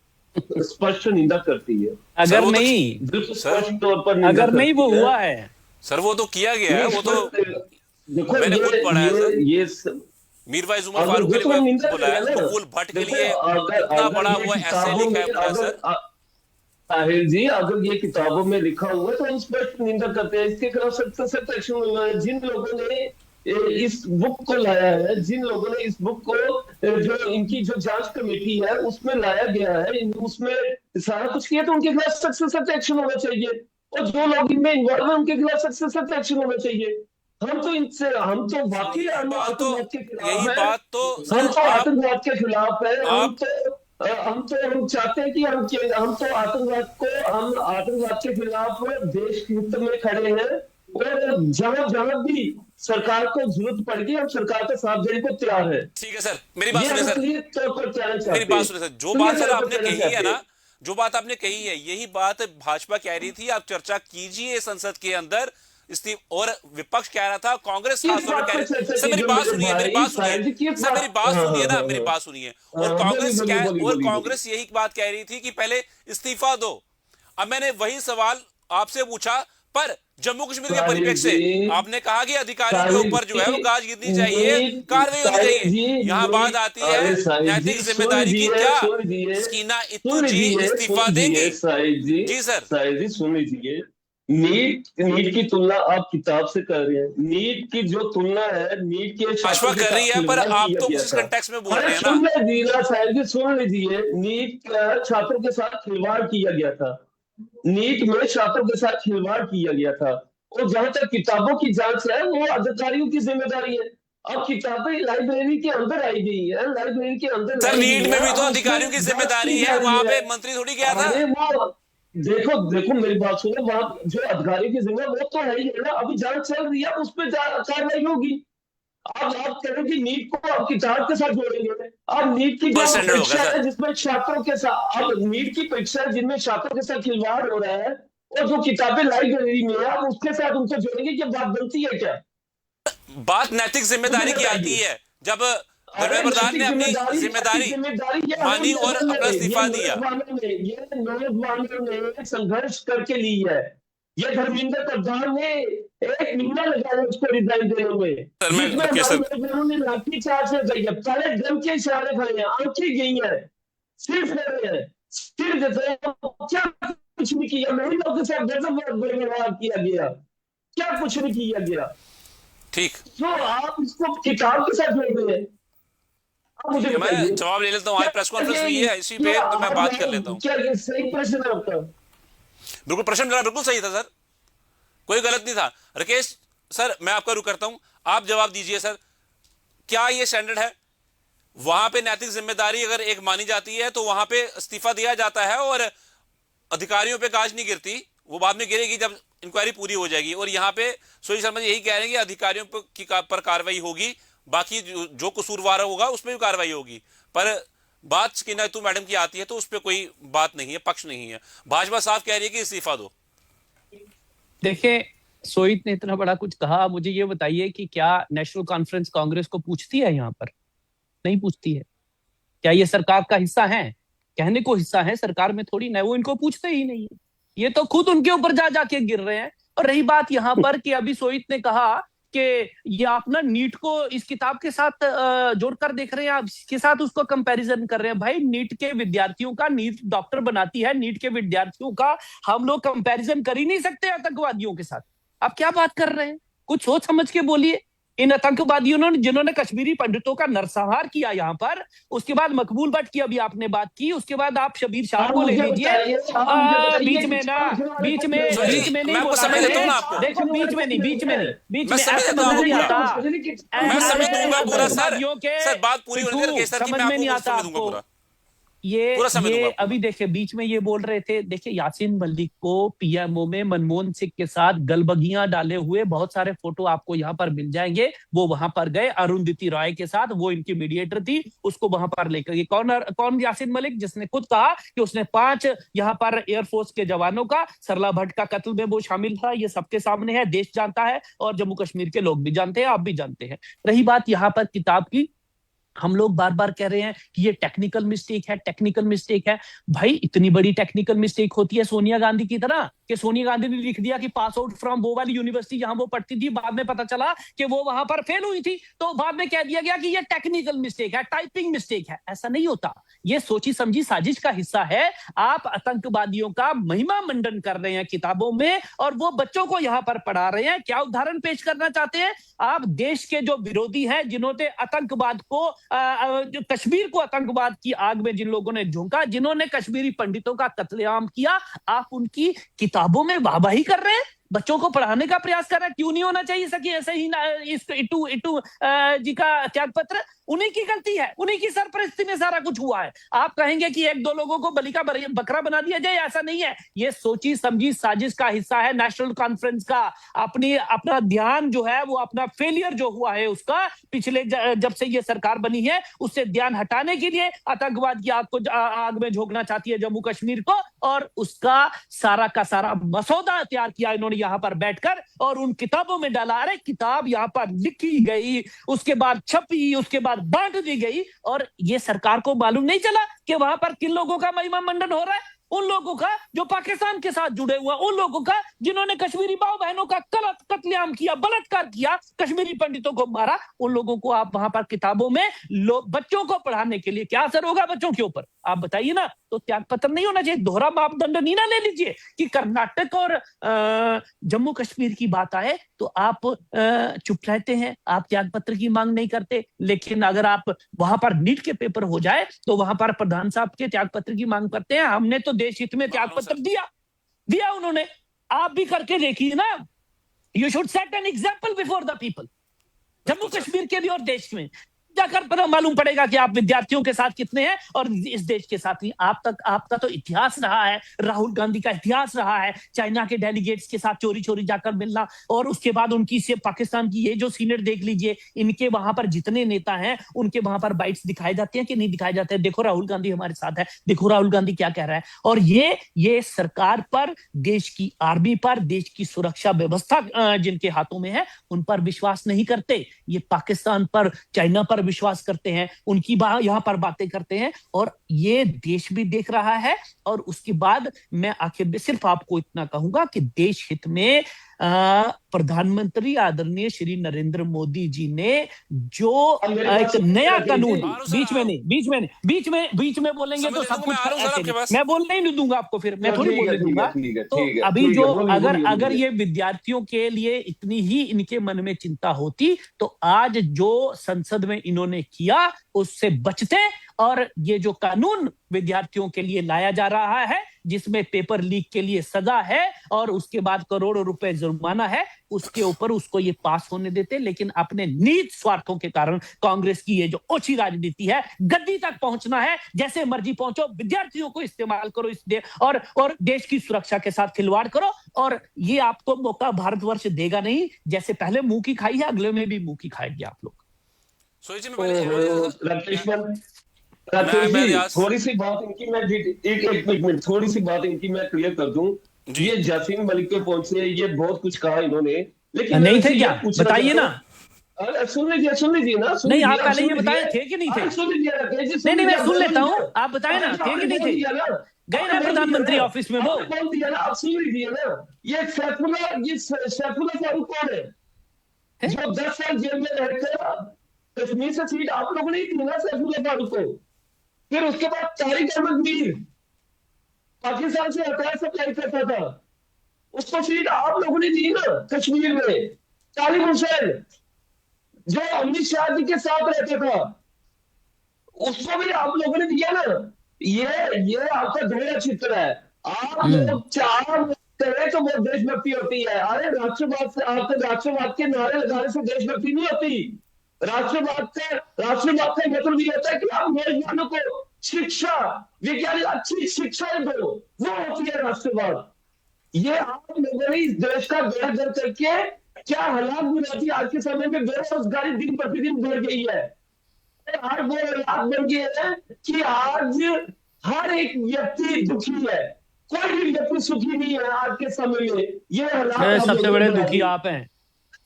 स्पष्ट निंदा करती है। सर अगर वो तो नहीं, बिल्कुल सर स्पष्ट तौर पर निंदा अगर नहीं वो करती है। हुआ है। सर वो तो किया गया है, ये वो तो स्पष्ट देखो मैंने खुद पढ़ा है सर। ये मीरवाइज उमर अगर फारूक वो के तो लिए हम निंदा बोला है, करेंगे ना। मकबूल भट्ट के देखो लिए अगर इतना अगर बड़ा ये हुआ ऐसे किताबों लिखा में है पूरा अगर सर। ताहिर जी अगर ये किताबों में लिखा हुआ है तो हम स्पष्ट निंदा करते हैं, इसके खिलाफ सख्त से सख्त एक्शन लेना है। जिन लोगों ने इस बुक को लाया है, जिन लोगों ने इस बुक को जो इनकी जो जांच कमेटी है उसमें लाया गया है, उसमें सारा कुछ किया, तो उनके खिलाफ सख्त से सख्त एक्शन होना चाहिए। और जो लोग इनमें इन्वॉल्व है उनके खिलाफ सख्त से सख्त एक्शन होना चाहिए। हम तो सर वाकई आतंकवाद के खिलाफ यही है। बात तो हम सर तो आप आतंकवाद के खिलाफ है। आप हम चाहते हैं कि हम तो आतंकवाद के खिलाफ देश हित में खड़े हैं। और जहां जहां भी सरकार को जरूरत पड़ेगी हम सरकार का साथ देने को तैयार है। ठीक है सर, मेरी बात ये सुनिए हम सर, क्लियर तौर पर कहना मेरी चाहते बात हैं, सुनिए सर। जो क्लियर बात सर तौर पर आपने कहना कही है चाहते ना, हैं। जो बात आपने कही है, यही बात भाजपा कह रही थी आप चर्चा कीजिए संसद के अंदर और विपक्ष कह रहा था, कांग्रेस किस खासतौर पर बात कह पर रही। चर्चा सर की मेरी जो बात मेरे सुनिए, मेरी भाई बात सुनिए साहिल जी किस सर, मेरी बात। बात हाँ सुनिए हाँ ना, हाँ मेरी हाँ बात सुनिए। और हाँ, बोलिए कांग्रेस बोलिए क्या, बोलिए और बोलिए बोलिए। कांग्रेस यही बात कह रही थी कि पहले इस्तीफा दो। अब मैंने वही सवाल आपसे पूछा, पर जम्मू कश्मीर के साहिल परिप्रेक्ष्य से जी आपने कहा कि अधिकारियों के साहिल ऊपर जो है वो जी गाज गिरनी चाहिए, नीट कार्रवाई होनी साहिल चाहिए। जी यहां बात नीट आती है अरे साहिल जी नैतिक सुन जिम्मेदारी की। लीजिए क्या सुन लीजिए स्कीना इत्तू सुन जी लीजिए सुन इस्तीफा लीजिए देंगी? साहिल जी। जी सर। साहिल जी सुन लीजिए। नीट की तुलना आप किताब से कर रहे हैं। नीट की जो तुलना है, नीट के भाजपा छात्रों के कर रही साथ है, पर खिलवाड़ आप किया तो गया उस था। कंटेक्स्ट में बोल अरे रहे हैं ना। सुन लीजिए साहिल जी सुन लीजिए। नीट का छात्रों के साथ खिलवाड़ किया गया था। नीट में छात्रों के साथ खिलवाड़ किया गया था। और जहां तक किताबों की जांच है वो अधिकारियों की जिम्मेदारी है। अब किताबें लाइब्रेरी के अंदर आई गई है, लाइब्रेरी के अंदर सर लाई नीट गई में है, भी तो अब अधिकारियों उसमें की जांच जिम्मेदारी की है, जा रही वहां है। पे मंत्री थोड़ी गया था। अरे वो देखो देखो मेरी बात सुनो, वहां जो अधिकारियों की जिम्मेदारी वो तो है ही है ना। अभी जांच चल रही है, उस पर कार्रवाई होगी। अब आप कह रहे हैं कि नीट को अब किताब के साथ जोड़ेंगे। अब नीट की डबल जो स्टैंडर्ड हो गया परीक्षा सर। है जिसमें छात्रों के साथ, अब नीट की परीक्षा है जिनमें छात्रों के साथ खिलवाड़ हो रहा है और जो किताबें लाइब्रेरी में है अब उसके साथ उनको जोड़ेंगे, ये बात बनती है क्या? बात नैतिक मुझे जिम्मेदारी की आती बताइए। है, जब अरे धर्मेंद्र प्रधान ने अपनी नैतिक जिम्मेदारी जिम्मेदारी ये मानी हम और लोगों ने अपना इस्तीफा दिया। ये नौजवानों ने संघर्ष करके ली है। ये धर्मेंद्र प्रधान ने 1 महीना लगाया उसको रिजाइन देने में, सर मैं जिसमें रुकिए हमारे सर। नौजवानों ने लाठी चार्ज से गई है, पहले गन के इशारे खड़े हैं, आंखें गई हैं, सिर फेरे हैं, सिर देते हैं, क्या कुछ नहीं किया। महिलाओं के साथ गजब व्यवहार किया गया, क्या कुछ नहीं किया गया। ठीक, तो आप इसको किताब के साथ जोड़ रहे हैं। आप मुझे ठीक है, मैं बताइए जवाब ले लेता हूँ। आज प्रेस कॉन्फ्रेंस हुई है इसी पे, तो मैं बात कर लेता हूँ। क्या ये सही प्रश्न है आपका? बिल्कुल, प्रश्न मेरा बिल्कुल सही था सर, कोई गलत नहीं था। राकेश सर मैं आपका रुख करता हूं, आप जवाब दीजिए सर, क्या ये स्टैंडर्ड है? वहां पे नैतिक जिम्मेदारी अगर एक मानी जाती है तो वहां पे इस्तीफा दिया जाता है और अधिकारियों पे गाज नहीं गिरती, वो बाद में गिरेगी जब इंक्वायरी पूरी हो जाएगी। और यहाँ पे सुनील शर्मा जी यही कह रहे हैं कि अधिकारियों पर कार्रवाई होगी, बाकी जो कसूरवार होगा उसमें भी कार्रवाई होगी। पर बात स्कीना इत्तू मैडम की आती है तो उस पर कोई बात नहीं है, पक्ष नहीं है। भाजपा साफ कह रही है कि इस्तीफा दो। देखिए, सोहित ने इतना बड़ा कुछ कहा, मुझे ये बताइए कि क्या नेशनल कॉन्फ्रेंस कांग्रेस को पूछती है? यहाँ पर नहीं पूछती है। क्या ये सरकार का हिस्सा है? कहने को हिस्सा है, सरकार में थोड़ी ना, वो इनको पूछते ही नहीं है। ये तो खुद उनके ऊपर जा जाके गिर रहे हैं। और रही बात यहाँ पर कि अभी सोहित ने कहा कि ये आप ना नीट को इस किताब के साथ जोड़कर देख रहे हैं, आप इसके साथ उसको कंपैरिजन कर रहे हैं। भाई नीट के विद्यार्थियों का, नीट डॉक्टर बनाती है, नीट के विद्यार्थियों का हम लोग कंपैरिजन कर ही नहीं सकते आतंकवादियों के साथ। आप क्या बात कर रहे हैं? कुछ सोच समझ के बोलिए। इन आतंकवादियों ने, जिन्होंने कश्मीरी पंडितों का नरसंहार किया यहाँ पर, उसके बाद मकबूल भट्ट की अभी आपने बात की, उसके बाद आप शबीर शाह को ले लीजिए। बीच में ना, बीच में नहीं मैं आपको बोला समय देता हूं ना मैंने। आपको। देखो बीच में नहीं, बीच में नहीं, बीच मैं में समय ऐसे देता हूं समझ नहीं पूरा। आता। मैं समय दूंगा पूरा सर। आतंकवादियों के सर बात पूरी होने दे, राकेश सर की, समझ मैं में नहीं आपको आता समय दूंगा आपको। पूरा। पूरा समय दूंगा ये आपको। अभी देखिए बीच में ये बोल रहे थे, देखिए यासीन मलिक को पीएमओ में मनमोहन सिंह के साथ गलबगियां डाले हुए बहुत सारे फोटो आपको यहाँ पर मिल जाएंगे। वो वहां पर गए अरुंधति रॉय के साथ, वो इनकी मीडिएटर थी, उसको वहां पर लेकर गए। कौन यासीन मलिक, जिसने खुद कहा कि उसने 5 यहाँ पर एयरफोर्स के जवानों का, सरला भट्ट का कत्ल में वो शामिल था, ये सबके सामने है, देश जानता है और जम्मू कश्मीर के लोग भी जानते हैं, आप भी जानते हैं। रही बात यहाँ पर किताब की, हम लोग बार बार कह रहे हैं कि ये टेक्निकल मिस्टेक है, टेक्निकल मिस्टेक है। भाई इतनी बड़ी टेक्निकल मिस्टेक होती है सोनिया गांधी की तरह कि सोनिया गांधी ने लिख दिया कि पास आउट फ्रॉम वो वाली यूनिवर्सिटी जहां वो पढ़ती थी, बाद में पता चला कि वो वहां पर फेल हुई थी, तो बाद में कह दिया गया कि ये टेक्निकल मिस्टेक है, टाइपिंग मिस्टेक है। ऐसा नहीं होता, ये सोची समझी साजिश का हिस्सा है। आप आतंकवादियों का महिमा मंडन कर रहे हैं किताबों में और वो बच्चों को यहाँ पर पढ़ा रहे हैं। क्या उदाहरण पेश करना चाहते हैं आप? देश के जो विरोधी हैं, जिन्होंने आतंकवाद को जो कश्मीर को आतंकवाद की आग में जिन लोगों ने झोंका, जिन्होंने कश्मीरी पंडितों का कत्लेआम किया, आप उनकी किताबों में वाहवाही कर रहे हैं, बच्चों को पढ़ाने का प्रयास कर रहे हैं। क्यों नहीं होना चाहिए सकी ऐसे ही इस इटू जी का त्याग पत्र? उन्हीं की गलती है, उन्हीं की सरपरस्ती में सारा कुछ हुआ है। आप कहेंगे कि 1-2 लोगों को बलि का बकरा बना दिया जाए, ऐसा नहीं है। ये सोची समझी साजिश का हिस्सा है नेशनल कॉन्फ्रेंस का। अपना ध्यान जो है वो, अपना फेलियर जो हुआ है उसका, पिछले जब से ये सरकार बनी है, उससे ध्यान हटाने के लिए आतंकवाद की आग में झोंकना चाहती है जम्मू कश्मीर को, और उसका सारा का सारा मसौदा तैयार किया इन्होंने यहाँ पर बैठकर और उन किताबों में डाला। अरे किताब यहाँ पर लिखी गई, उसके बाद छपी, उसके बाद बांट दी गई, और ये सरकार को मालूम नहीं चला कि वहां पर किन लोगों का महिमा मंडन हो रहा है? उन लोगों का जो पाकिस्तान के साथ जुड़े हुए, उन लोगों का जिन्होंने कश्मीरी माओ बहनों का कत्लेआम किया, बलात्कार किया, कश्मीरी पंडितों को मारा, उन लोगों को आप वहां पर किताबों में बच्चों को पढ़ाने के लिए क्या असर होगा बच्चों के ऊपर? आप बताइए ना। तो त्याग पत्र नहीं होना चाहिए, दोहरा मापदंड नहीं ना ले लीजिए कि कर्नाटक और जम्मू कश्मीर की बात आए तो आप चुप रहते हैं, आप त्याग पत्र की मांग नहीं करते, लेकिन अगर आप वहां पर नीट के पेपर हो जाए तो वहां पर प्रधान साहब के त्याग पत्र की मांग करते हैं। हमने तो देश हित में त्याग पत्र दिया उन्होंने, आप भी करके देखिए ना। You should set an example before the people, Jammu Kashmir के भी और देश में जाकर पता मालूम पड़ेगा कि आप विद्यार्थियों के साथ कितने हैं और इस देश के साथ नहीं। आपका तो इतिहास रहा है, राहुल गांधी का इतिहास रहा है, चाइना के डेलीगेट्स के साथ चोरी चोरी जाकर मिलना, और उसके बाद उनकी से पाकिस्तान की ये जो सीनेट देख लीजिए, इनके वहां पर जितने नेता हैं उनके वहां पर बाइट्स दिखाए जाते हैं कि नहीं दिखाए जाते हैं? देखो राहुल गांधी हमारे साथ है, देखो राहुल गांधी क्या कह रहा है। और ये सरकार पर, देश की आर्मी पर, देश की सुरक्षा व्यवस्था जिनके हाथों में है, उन पर विश्वास नहीं करते। ये पाकिस्तान पर, चाइना पर विश्वास करते हैं, उनकी यहां पर बातें करते हैं, और ये देश भी देख रहा है। और उसके बाद मैं आखिर में सिर्फ आपको इतना कहूंगा कि देश हित में प्रधानमंत्री आदरणीय श्री नरेंद्र मोदी जी ने जो एक नया कानून, बीच में बोलेंगे तो सब कुछ ऐसे, मैं बोलने ही नहीं दूंगा आपको, फिर मैं थोड़ी बोलने दूंगा। तो अभी जो अगर ये विद्यार्थियों के लिए इतनी ही इनके मन में चिंता होती तो आज जो संसद में इन्होंने किया उससे बचते, और ये जो कानून विद्यार्थियों के लिए लाया जा रहा है, जिसमें पेपर लीक के लिए सजा है और उसके बाद करोड़ों रुपए जुर्माना है, उसके ऊपर उसको ये पास होने देते। लेकिन अपने नीच स्वार्थों के कारण कांग्रेस की ये जो ओछी राजनीति है, गद्दी तक पहुंचना है, जैसे मर्जी पहुंचो, विद्यार्थियों को इस्तेमाल करो और देश की सुरक्षा के साथ खिलवाड़ करो, और ये आपको मौका भारतवर्ष देगा नहीं। जैसे पहले मुंह की खाई है, अगले में भी मुंह की खाएंगे आप लोग। थोड़ी सी बात इनकी मैं एक मिनट, थोड़ी सी बात इनकी मैं क्लियर कर दूं। ये यासीन मलिक के पहुंचे, ये बहुत कुछ कहा इन्होंने, लेकिन नहीं थे क्या? बताइए ना। सुन लीजिए ना। नहीं, आप पहले ये बताए थे कि नहीं थे? सुन लीजिए। नहीं, मैं सुन लेता हूँ, आप बताए ना, थे कि नहीं थे? गए ना प्रधानमंत्री ऑफिस में वो? बोल दिया ना, आप सुन लीजिए ना। ये सैफुल्लाह फारूक कौन है जो 10 साल जेल में रहकर कश्मीर से सीट आप लोगों ने दी ना सैफुल्लाह फारूक को? फिर उसके बाद तारिक अहमद मीर पाकिस्तान से हथियार सप्लाई करता था, उसको सीट आप लोगों ने दी ना कश्मीर में। तालिब हुसैन जो अमित शाह जी के साथ रहता था, उसको भी आप लोगों ने दिया ना। ये आपका दोहरा चित्र है। आप लोग चार करें तो वो देशभक्ति होती है। अरे राष्ट्रवाद से, आपके राष्ट्रवाद के नारे लगाने से देशभक्ति नहीं होती। राष्ट्रवाद का मतलब ये होता है कि आप नौजवानों को शिक्षा, वैज्ञानिक अच्छी शिक्षाएं दो, वो होती है राष्ट्रवाद। ये आप लोगों ने इस देश का बेड़ा गर्क करके क्या हालात बना दिए। आज के समय में बेरोजगारी दिन प्रतिदिन बढ़ गई है। आज वो हालात बन गए हैं कि आज हर एक व्यक्ति दुखी है, कोई भी व्यक्ति सुखी नहीं है आज के समय में। ये हालात आप सबसे लोगों बड़े ने बना दुखी दिए। आप हैं,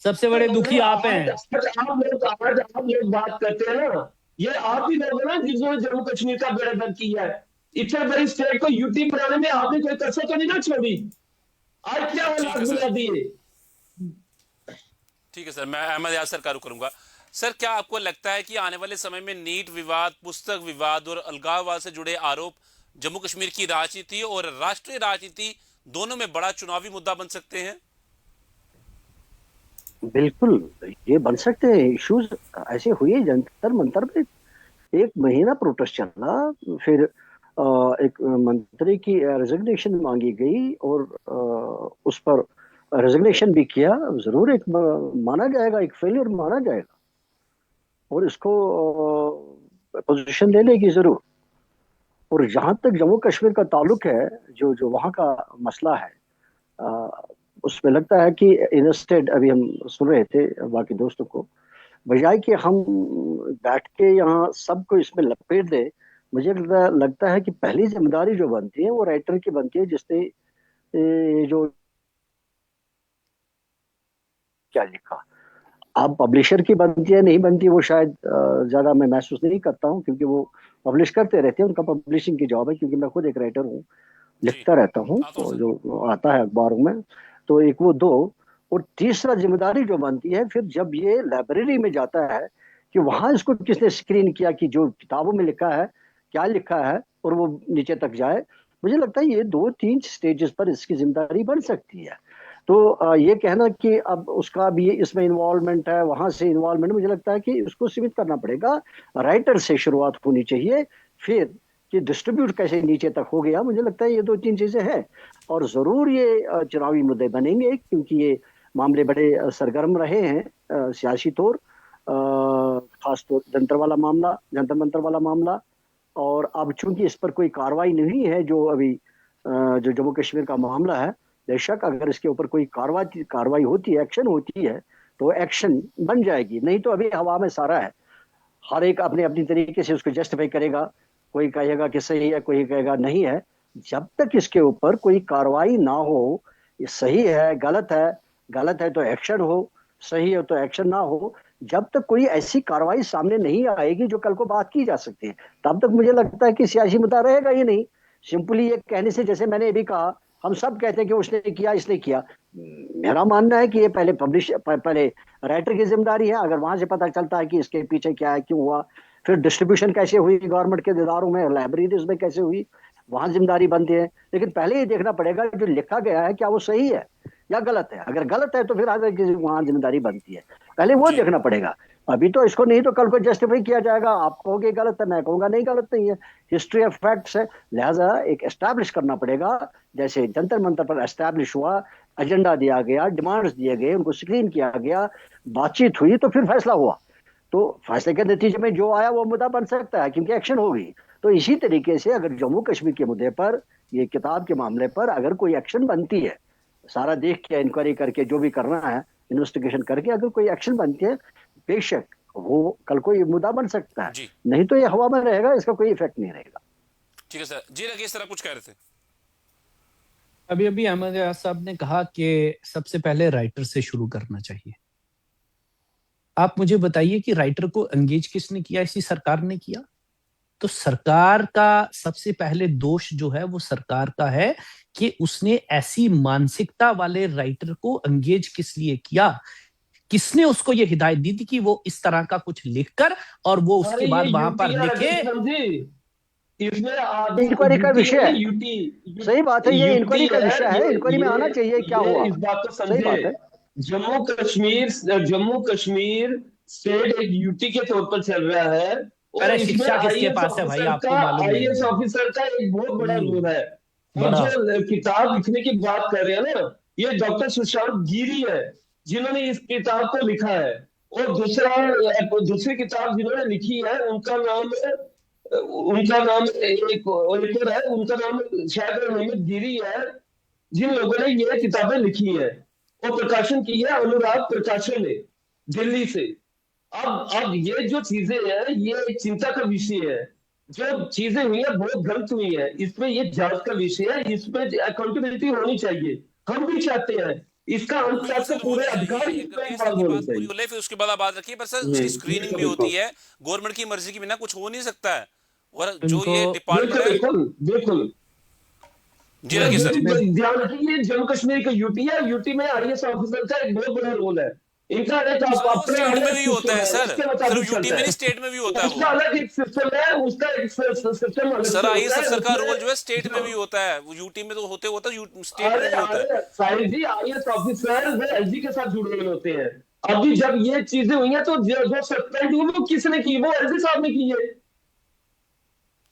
सबसे बड़े दुखी आप हैं। आज आप लोग बात करते हैं ना, ये आप ही लोग हैं ना जिन्होंने जम्मू कश्मीर का बेड़ा गर्क किया है। इतने बड़ी स्टेट को यूटी बनाने में आपने कोई कसर तो नहीं ना छोड़ी। आज क्या ठीक हालात है सर, बना दिए। ठीक है सर, मैं अहमद याद सर का रुख करूंगा। सर, क्या आपको लगता है कि आने वाले समय में नीट विवाद, पुस्तक विवाद और अलगाववाद से जुड़े आरोप जम्मू कश्मीर की राजनीति और राष्ट्रीय राजनीति दोनों में बड़ा चुनावी मुद्दा बन सकते हैं? बिल्कुल, ये बन सकते हैं इश्यूज। ऐसे हुए जंतर मंतर पे 1 महीना प्रोटेस्ट चला, फिर एक मंत्री की रेजिग्नेशन मांगी गई और उस पर रेजिग्नेशन भी किया। जरूर एक माना जाएगा, एक फेलियर माना जाएगा और इसको पोजीशन ले लेगी जरूर। और जहां तक जम्मू कश्मीर का ताल्लुक है, जो जो वहाँ का मसला है, अ, उसमें लगता है कि इंस्टेड, अभी हम सुन रहे थे बाकी दोस्तों को, बजाय कि हम बैठ के यहाँ सबको इसमें लपेट दे, मुझे लगता है कि पहली जिम्मेदारी जो बनती है वो राइटर की बनती है, जिसने जो क्या लिखा। अब पब्लिशर की बनती है नहीं बनती, वो शायद ज्यादा मैं महसूस नहीं करता हूँ, क्योंकि वो पब्लिश करते रहते हैं, उनका पब्लिशिंग की जॉब है। क्योंकि मैं खुद एक राइटर हूँ, जी, लिखता रहता हूँ, आता हूँ और सर। जो आता है अखबारों में। तो एक वो दो, और तीसरा जिम्मेदारी जो बनती है फिर जब ये लाइब्रेरी में जाता है, कि वहां इसको किसने स्क्रीन किया, कि जो किताबों में लिखा है क्या लिखा है, और वो नीचे तक जाए। मुझे लगता है ये 2-3 स्टेजेस पर इसकी जिम्मेदारी बन सकती है। तो ये कहना कि अब उसका भी इसमें इन्वॉल्वमेंट है, वहां से इन्वॉल्वमेंट, मुझे लगता है कि उसको सीमित करना पड़ेगा। राइटर से शुरुआत होनी चाहिए, फिर कि डिस्ट्रीब्यूट कैसे नीचे तक हो गया। मुझे लगता है ये 2-3 चीजें हैं, और जरूर ये चुनावी मुद्दे बनेंगे, क्योंकि ये मामले बड़े सरगर्म रहे हैं सियासी तौर, खास तौर जंतर वाला मामला, जंतर मंतर वाला मामला। और अब चूंकि इस पर कोई कार्रवाई नहीं है, जो अभी जो जम्मू कश्मीर का मामला है, बेशक अगर इसके ऊपर कोई कार्रवाई होती है, एक्शन होती है, तो एक्शन बन जाएगी। नहीं तो अभी हवा में सारा है, हर एक अपने अपनी तरीके से उसको जस्टिफाई करेगा। कोई कहेगा कि सही है, कोई कहेगा नहीं है। जब तक इसके ऊपर कोई कार्रवाई ना हो, ये सही है गलत है तो एक्शन हो, सही है तो एक्शन ना हो, जब तक कोई ऐसी कार्रवाई सामने नहीं आएगी जो कल को बात की जा सकती है, तब तक मुझे लगता है कि सियासी मुद्दा रहेगा ही नहीं। सिंपली ये कहने से, जैसे मैंने अभी कहा, हम सब कहते हैं कि उसने किया, इसने किया। मेरा मानना है कि ये पहले राइटर की जिम्मेदारी है। अगर वहां से पता चलता है कि इसके पीछे क्या है, क्यों हुआ, फिर डिस्ट्रीब्यूशन कैसे हुई गवर्नमेंट के इदारों में, लाइब्रेरीज में कैसे हुई, वहां जिम्मेदारी बनती है। लेकिन पहले ये देखना पड़ेगा जो लिखा गया है क्या वो सही है या गलत है। अगर गलत है तो फिर आगे की वहां जिम्मेदारी बनती है, पहले वो जी, देखना पड़ेगा। अभी तो इसको नहीं तो कल को जस्टिफाई किया जाएगा, आप कहोगे गलत है, मैं कहूंगा नहीं गलत नहीं है। हिस्ट्री ऑफ फैक्ट्स है, लिहाजा एक एस्टैब्लिश करना पड़ेगा। जैसे जंतर मंतर पर एस्टैब्लिश हुआ, एजेंडा दिया गया, डिमांड्स दिए गए, उनको स्क्रीन किया गया, बातचीत हुई, तो फिर फैसला हुआ। तो फैसले के नतीजे में जो आया वो मुद्दा बन सकता है, क्योंकि एक्शन होगी। तो इसी तरीके से अगर जम्मू कश्मीर के मुद्दे पर, ये किताब के मामले पर अगर कोई एक्शन बनती है, सारा देख के, इंक्वायरी करके, जो भी करना है इन्वेस्टिगेशन करके, अगर कोई एक्शन बनती है, बेशक वो कल को ये मुद्दा बन सकता है। जी, नहीं तो ये हवा में रहेगा, इसका कोई इफेक्ट नहीं रहेगा। ठीक है सर। जी, राकेश सर, आप कुछ कह रहे थे? अभी अभी अहमद यार साहब ने कहा कि सबसे पहले राइटर से शुरू करना चाहिए। आप मुझे बताइए कि राइटर को एंगेज किसने किया? इसी सरकार ने किया। तो सरकार का सबसे पहले दोष जो है वो सरकार का है कि उसने ऐसी मानसिकता वाले राइटर को एंगेज किस लिए किया, किसने उसको ये हिदायत दी थी कि वो इस तरह का कुछ लिखकर और वो उसके बाद वहां पर लिखे। इसमें इंक्वायरी का यूटी विषय है ना, है, यूटी सही बात है, ये इंक्वायरी का यूटी विषय है, इंक्वायरी में आना चाहिए क्या ये हुआ। इस बात को सही समझे। बात है। जम्मू कश्मीर स्टेट एक यूटी के तौर पर चल रहा है, और अरे इसमें शिक्षा किसके आईएएस पास है भाई, ऑफिसर आपको का मालूम नहीं आईएएस है। ऑफिसर का एक बहुत बड़ा रोल है। और बड़ा जो किताब लिखने की बात कर रहे हैं ना, ये डॉक्टर सुशांत गिरी है जिन्होंने इस किताब को लिखा है। और दूसरी किताब जिन्होंने लिखी है उनका नाम है उनका नाम एक और है, उनका नाम शायद मोहम्मद गिरी है, जिन लोगों ने ये किताबें लिखी हैं और प्रकाशन की है अनुराग प्रकाशन ने, दिल्ली से। अब ये जो चीजें हैं ये एक चिंता का विषय है। जो चीजें हुई है बहुत गलत हुई है, इसमें ये जांच का विषय है, इसमें अकाउंटेबिलिटी होनी चाहिए। हम भी चाहते हैं इसका अंत तक सर पूरे होनी चाहिए, अधिकारी एक इसमें सर इन्वॉल्व की होने बात पूरी चाहिए। हो ले फिर उसके बाद आप बात रखिए, पर सर उसकी स्क्रीनिंग भी बिल्कुल होती बिल्कुल है, गवर्नमेंट की मर्जी के बिना कुछ हो नहीं सकता है। और जो उनको ये डिपार्टमेंट बिल्कुल है, बिल्कुल बिल्कुल। जी रखिए सर। इसमें ध्यान रखिए, जम्मू कश्मीर का यूटी है, यूटी में आईएएस ऑफिसर का एक बहुत बड़ा रोल है। इनका एक सर वो अपना स्टेट में अलग भी होता सिस्टम है है, सर, उसके सिर्फ मुताबिक यूटी चलता में नहीं, है। स्टेट में भी होता है वो। उसका अलग एक सिस्टम है, उसका एक सिस्टम अलग सर से आईएएस होता है अफसर का रोल जो है उसमें। स्टेट में भी होता है, वो यूटी में तो होते होता है, स्टेट में अरे भी होता है। अरे साहिल जी, आईएएस ऑफिसर वो एलजी के साथ जुड़े हुए होते हैं। अभी जब ये चीजें हुई हैं तो जो सस्पेंड हुए वो किसने की? वो एलजी साहब ने की है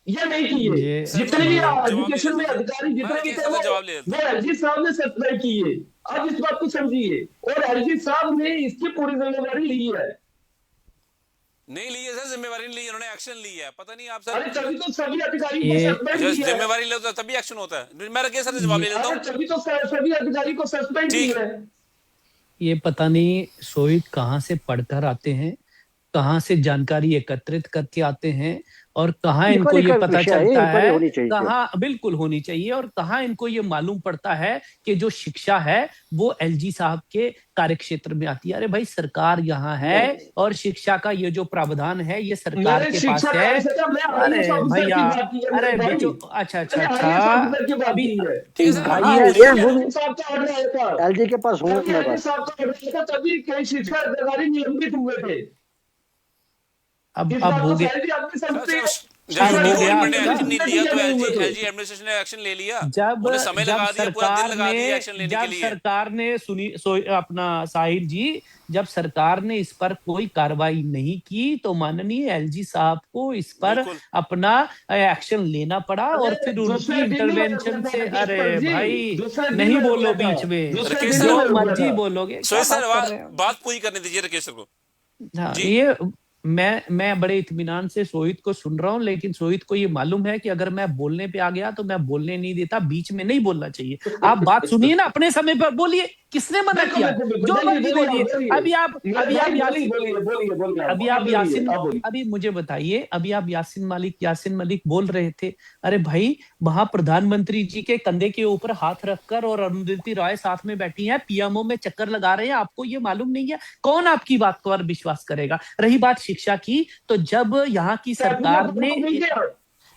या नहीं किए? ये सर जितने भी ये जवाब ले एजुकेशन लेता में हूँ सर, अधिकारी मैं जितने भी रखिए थे सर जवाब ले लेता वो हूँ। एलजी साहब ने सस्पेंड किए। अब इस बात को समझिए, और एलजी साहब ने इसकी पूरी जिम्मेदारी ली है। नहीं ली है सर, जिम्मेवारी नहीं ली है, उन्होंने एक्शन ली है, पता नहीं आप सर। अरे तभी तो सभी अधिकारी को ये सस्पेंड अच्छा किया है। जिम्मेवारी ले तो तभी एक्शन होता है, मैं रखिए सर जवाब ये ले लेता अरे हूँ। तभी तो सभी अधिकारी को सस्पेंड ठीक, किया है। ये पता नहीं सोहित कहाँ से पढ़कर आते हैं, कहाँ से जानकारी एकत्रित करके आते हैं, और कहाँ इनको इंक्वायरी ये का पता विषय है, चलता इंक्वायरी है, होनी चाहिए। कहाँ बिल्कुल होनी चाहिए, और कहाँ इनको ये मालूम पड़ता है कि जो शिक्षा है वो एलजी साहब के कार्यक्षेत्र में आती है। अरे भाई सरकार यहाँ है और शिक्षा का ये जो प्रावधान है ये सरकार मैंने के पास शिक्षा है। का मैं आईएएस अरे ऑफिसर भैया, की बात की है अरे मेरे भाई। बच्चों, अच्छा अच्छा मैंने अच्छा, आईएएस ऑफिसर की बात अभी की है। ठीक है सर मैं हाँ बात है, पूरी ये कर वो रहा हूँ। एलजी साहब का ऑर्डर आया था, एलजी के पास हूँ तभी मैं एलजी बस। साहब का ऑर्डर आया था, तभी कई शिक्षा अधिकारी निलंबित हुए थे। इस अब बात हो को गया, साहिल जी आपने सर समझते सर हैं? जब अब शिक्षा यूटी हो गया। अधिकारी गवर्नमेंट ने एक्शन नहीं लिया तो नहीं एलजी हुए थे। एलजी एडमिनिस्ट्रेशन ने एक्शन ले लिया, जब उन्हें समय जब लगा दिया, पूरा दिन सरकार लगा ने दिया एक्शन लेने के जब लिए। सरकार ने अपना साहिल जी, जब सरकार ने इस पर कोई कार्रवाई नहीं की तो माननीय एलजी साहब को इस पर बिल्कुल अपना एक्शन लेना पड़ा, और अरे फिर उनकी दूसरे दिन ही हुआ इंटरवेंशन से, था अरे जसपाल जी, भाई दूसरे दिन नहीं में बोलो हुआ था, बीच में, दूसरे राकेश दिन सर, में जो हुआ मर्जी था। बोलोगे, क्या सोहेल सर बात कर रहे हैं। बात पूरी करने दीजिए राकेश सर को। हाँ, जी ये मैं बड़े इत्मीनान से सोहित को सुन रहा हूँ, लेकिन सोहित को ये मालूम है कि अगर मैं बोलने पे आ गया तो मैं बोलने नहीं देता, बीच में नहीं बोलना चाहिए। आप बात सुनिए ना, अपने समय पर बोलिए, किसने मना बिल्कुल किया? बिल्कुल बिल्कुल, जो बोलिए मर्जी बोलिए आप बोलिए। बोलिए अभी आप मेरे अभी भाई, आप बोलिए यासिन बोलिए बोलिए बोलिए अभी आप आप बोलिए यासिन आप बोलिए। अभी मुझे बताइए, अभी आप यासिन मलिक बोल रहे थे। अरे भाई, वहां प्रधानमंत्री जी के कंधे के ऊपर हाथ रखकर और अरुंधति रॉय साथ में बैठी हैं, पीएमओ में चक्कर लगा रहे हैं, आपको ये मालूम नहीं है? कौन आपकी बात पर विश्वास करेगा? रही बात शिक्षा की, तो जब यहाँ की सरकार ने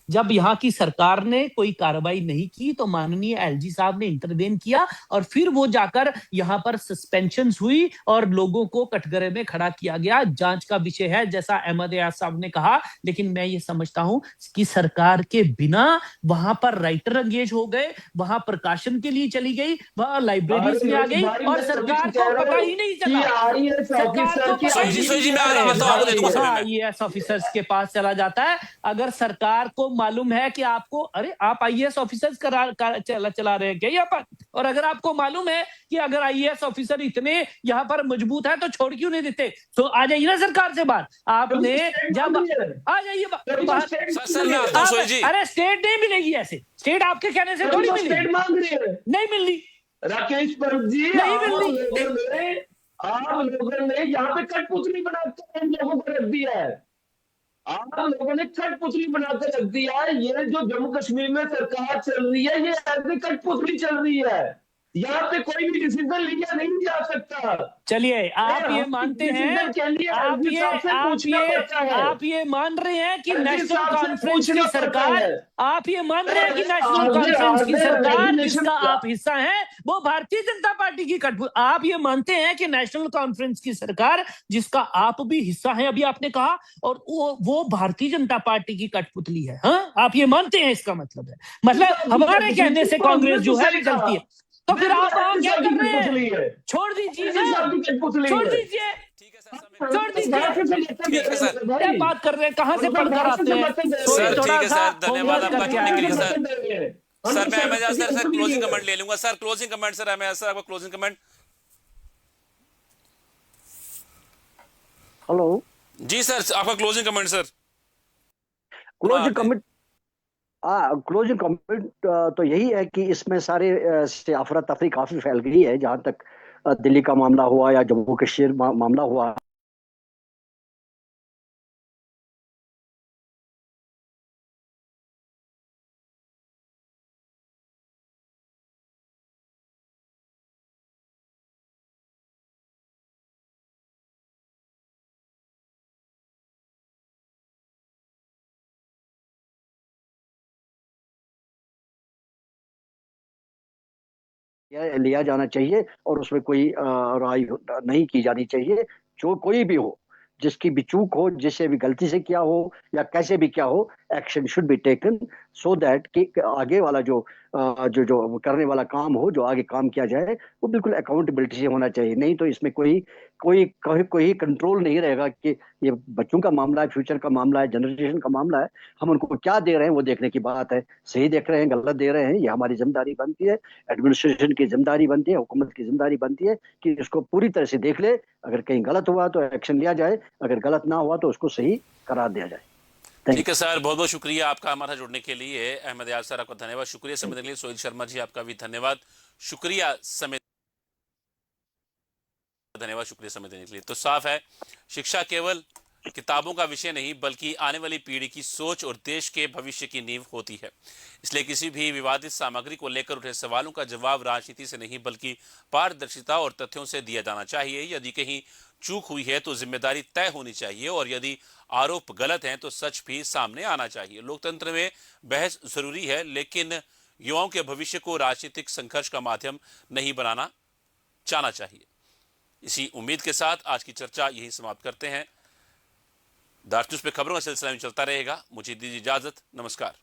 जब यहाँ की सरकार ने कोई कार्रवाई नहीं की तो माननीय एलजी साहब ने इंटरवेन किया, और फिर वो जाकर यहाँ पर सस्पेंशन हुई और लोगों को कटघरे में खड़ा किया गया। जांच का विषय है, जैसा अहमद याद साहब ने कहा, लेकिन मैं ये समझता हूं कि सरकार के बिना वहां पर राइटर एंगेज हो गए, वहां प्रकाशन के लिए चली गई, वहां लाइब्रेरीज में आ गई, और सरकार को पता ही नहीं चला। सरकार को पता ही सोई जी नहीं मैं आ रहा हूं, आता हूं, आपको देता हूं समय में। आईएएस ऑफिसर्स के पास चला जाता है। अगर सरकार को मालूम है कि आपको, अरे आप आईएएस ऑफिसर्स चला रहे हैं क्या यहाँ पर? और अगर आपको मालूम है कि अगर आईएएस ऑफिसर इतने यहाँ पर मजबूत है तो छोड़ क्यों नहीं देते? तो आ जाइए ना सरकार से बात। आपने जब आ जाइए बाहर, सर मैं आता हूं सोई जी। अरे स्टेट नहीं मिलेगी, ऐसे स्टेट आपके कहने से थोड़ी मिलेगी, मांग रही है नहीं मिलनी, राकेश पंत जी। नहीं मिलनी। आप लोगों ने यहाँ पे कठपुतली बनाकर इन लोगों को रख दिया है। आप लोगों ने कठपुतली बनाकर रख दिया है। ये जो जम्मू कश्मीर में सरकार चल रही है, ये ऐसे कठपुतली चल रही है। यहाँ पे कोई भी डिसीजन लिया नहीं जा सकता। चलिए, आप ये मानते हैं, आप ये मान रहे हैं कि नेशनल कॉन्फ्रेंस की सरकार, आप ये मान रहे हैं कि नेशनल कॉन्फ्रेंस की सरकार जिसका आप हिस्सा हैं वो भारतीय जनता पार्टी की कठपुतली, आप ये मानते हैं कि नेशनल कॉन्फ्रेंस की सरकार जिसका आप भी हिस्सा हैं, अभी आपने कहा, और वो भारतीय जनता पार्टी की कठपुतली है? हाँ, आप ये मानते हैं? इसका मतलब है, मतलब हमारे कहने से कांग्रेस जो है चलती है, तो फिर आप क्या कर रहे हैं? छोड़ दीजिए ना, छोड़ दीजिए, छोड़ दीजिए। ठीक है सर, क्या बात कर रहे हैं? कहाँ से पढ़कर आते हैं? सर ठीक है सर, धन्यवाद होमवर्क आपका करके जुड़ने के लिए आए हैं। सर। सर मैं अहमद सर क्लोजिंग कमेंट ले लूंगा sir, closing comment sir, Ahmed sir आपका closing comment. Hello ji sir, आपका closing comment sir. Closing commit closing commit तो यही है कि इसमें सारे से अफरा तफरी काफी फैल गई है, जहां तक दिल्ली का मामला हुआ या जम्मू कश्मीर मामला हुआ। लिया जाना चाहिए और उसमें कोई राय नहीं की जानी चाहिए। जो कोई भी हो, जिसकी भी चूक हो, जिससे भी गलती से किया हो या कैसे भी क्या हो, action should be taken so that कि आगे वाला जो करने वाला काम हो, जो आगे काम किया जाए, वो बिल्कुल अकाउंटेबिलिटी से होना चाहिए। नहीं तो इसमें कोई कोई कोई कंट्रोल नहीं रहेगा कि ये बच्चों का मामला है, फ्यूचर का मामला है, जनरेशन का मामला है, हम उनको क्या दे रहे हैं वो देखने की बात है। सही देख रहे हैं, गलत दे रहे हैं, ये हमारी जिम्मेदारी बनती है, एडमिनिस्ट्रेशन की जिम्मेदारी बनती है, हुकूमत की जिम्मेदारी बनती है कि इसको पूरी तरह से देख ले। अगर कहीं गलत हुआ तो एक्शन लिया जाए, अगर गलत ना हुआ तो उसको सही करार दिया जाए। ठीक है सर, बहुत बहुत शुक्रिया आपका हमारा जुड़ने के लिए। अहमद यार सर, आपका धन्यवाद, शुक्रिया समय देने के लिए। सोहेल शर्मा जी, आपका भी धन्यवाद, शुक्रिया समय धन्यवाद, शुक्रिया समय देने के लिए। तो साफ है, शिक्षा केवल किताबों का विषय नहीं बल्कि आने वाली पीढ़ी की सोच और देश के भविष्य की नींव होती है। इसलिए किसी भी विवादित सामग्री को लेकर उठे सवालों का जवाब राजनीति से नहीं बल्कि पारदर्शिता और तथ्यों से दिया जाना चाहिए। यदि कहीं चूक हुई है तो जिम्मेदारी तय होनी चाहिए और यदि आरोप गलत हैं तो सच भी सामने आना चाहिए। लोकतंत्र में बहस जरूरी है, लेकिन युवाओं के भविष्य को राजनीतिक संघर्ष का माध्यम नहीं बनाना चाहना चाहिए। इसी उम्मीद के साथ आज की चर्चा यही समाप्त करते हैं। दार्चूस पे खबरों का सिलसिला में चलता रहेगा। मुझे दीजिए इजाजत, नमस्कार।